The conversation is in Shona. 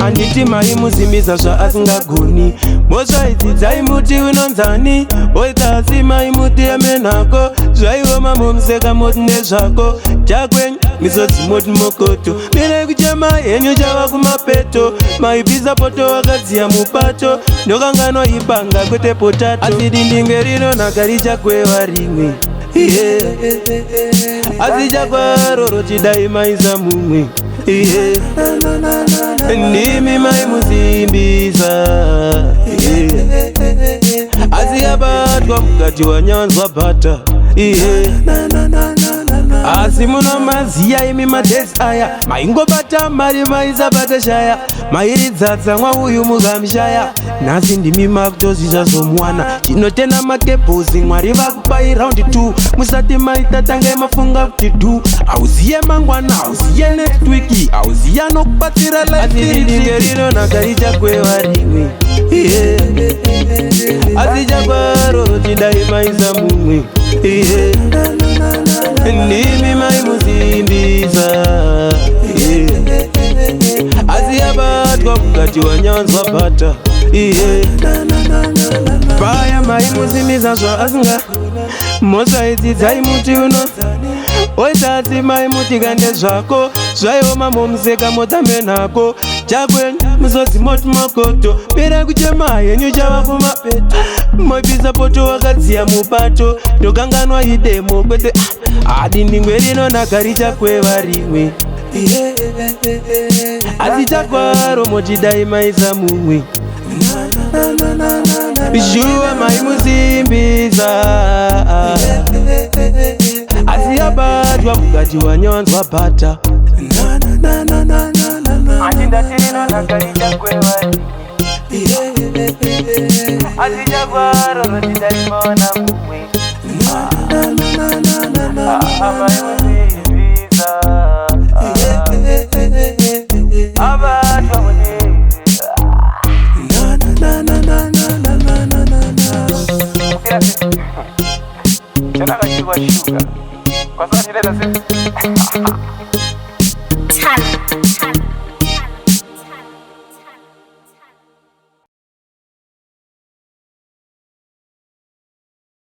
Anditi maimusimbiza zva asingagoni mozvaidzidza imuti unonzani oitasi maimuti emenhako zvaioma mumuseka moti nezvako chakwenyu misodzi moti mokoto mire kuchema henyu chava kumapeto maipisa poto wakadziya mupato ndokanganwa ibanga kwete potato asidi ndinge rinonhaka richakwewa rimwe asi chakwaro chidai maisa mumwe ndimi maimusimbisa asi yabatwa mukati wanyanzwa bhata asi munomaziya imi madhesi aya maingobata mari maisabata shaya mairidzatsa mwa uyu mukamshaya nhasi ndimi makutozvisa zvomuwana tinotenda makebhosi mwari vakupai raundi 2 musati maitatangai mafunga kuti du auziye mangwana auziye next week auziye nokubatsira lasidinge rinonhaka richakwewa rimwe asi chakwaro chidai maisa mumwe ndimi maimusimbisa asi yabatwa mukati wanyanzwa bhata paya maimusimbisa zva asinga mosaidzidzai muti uno oisasi maimuti kande zvako zvaioma momuseka motamenhako chakwenyu misodzi moti mokoto pere kuchema henyu chava kumapeto moipisa poto wakadziya mupato ndokanganwa idemo kwete adindingwe rinonhaka richakweva rimwe asi chakwaro mochidai maisa mumwe zhuwa maimusimbisa asi yabatwa mukati wanyanzwa bhata asi chakwaro rochidai maona mumwe maimusimbisa abatwa Jangan kasih gua sugar. Kau tak ada sih.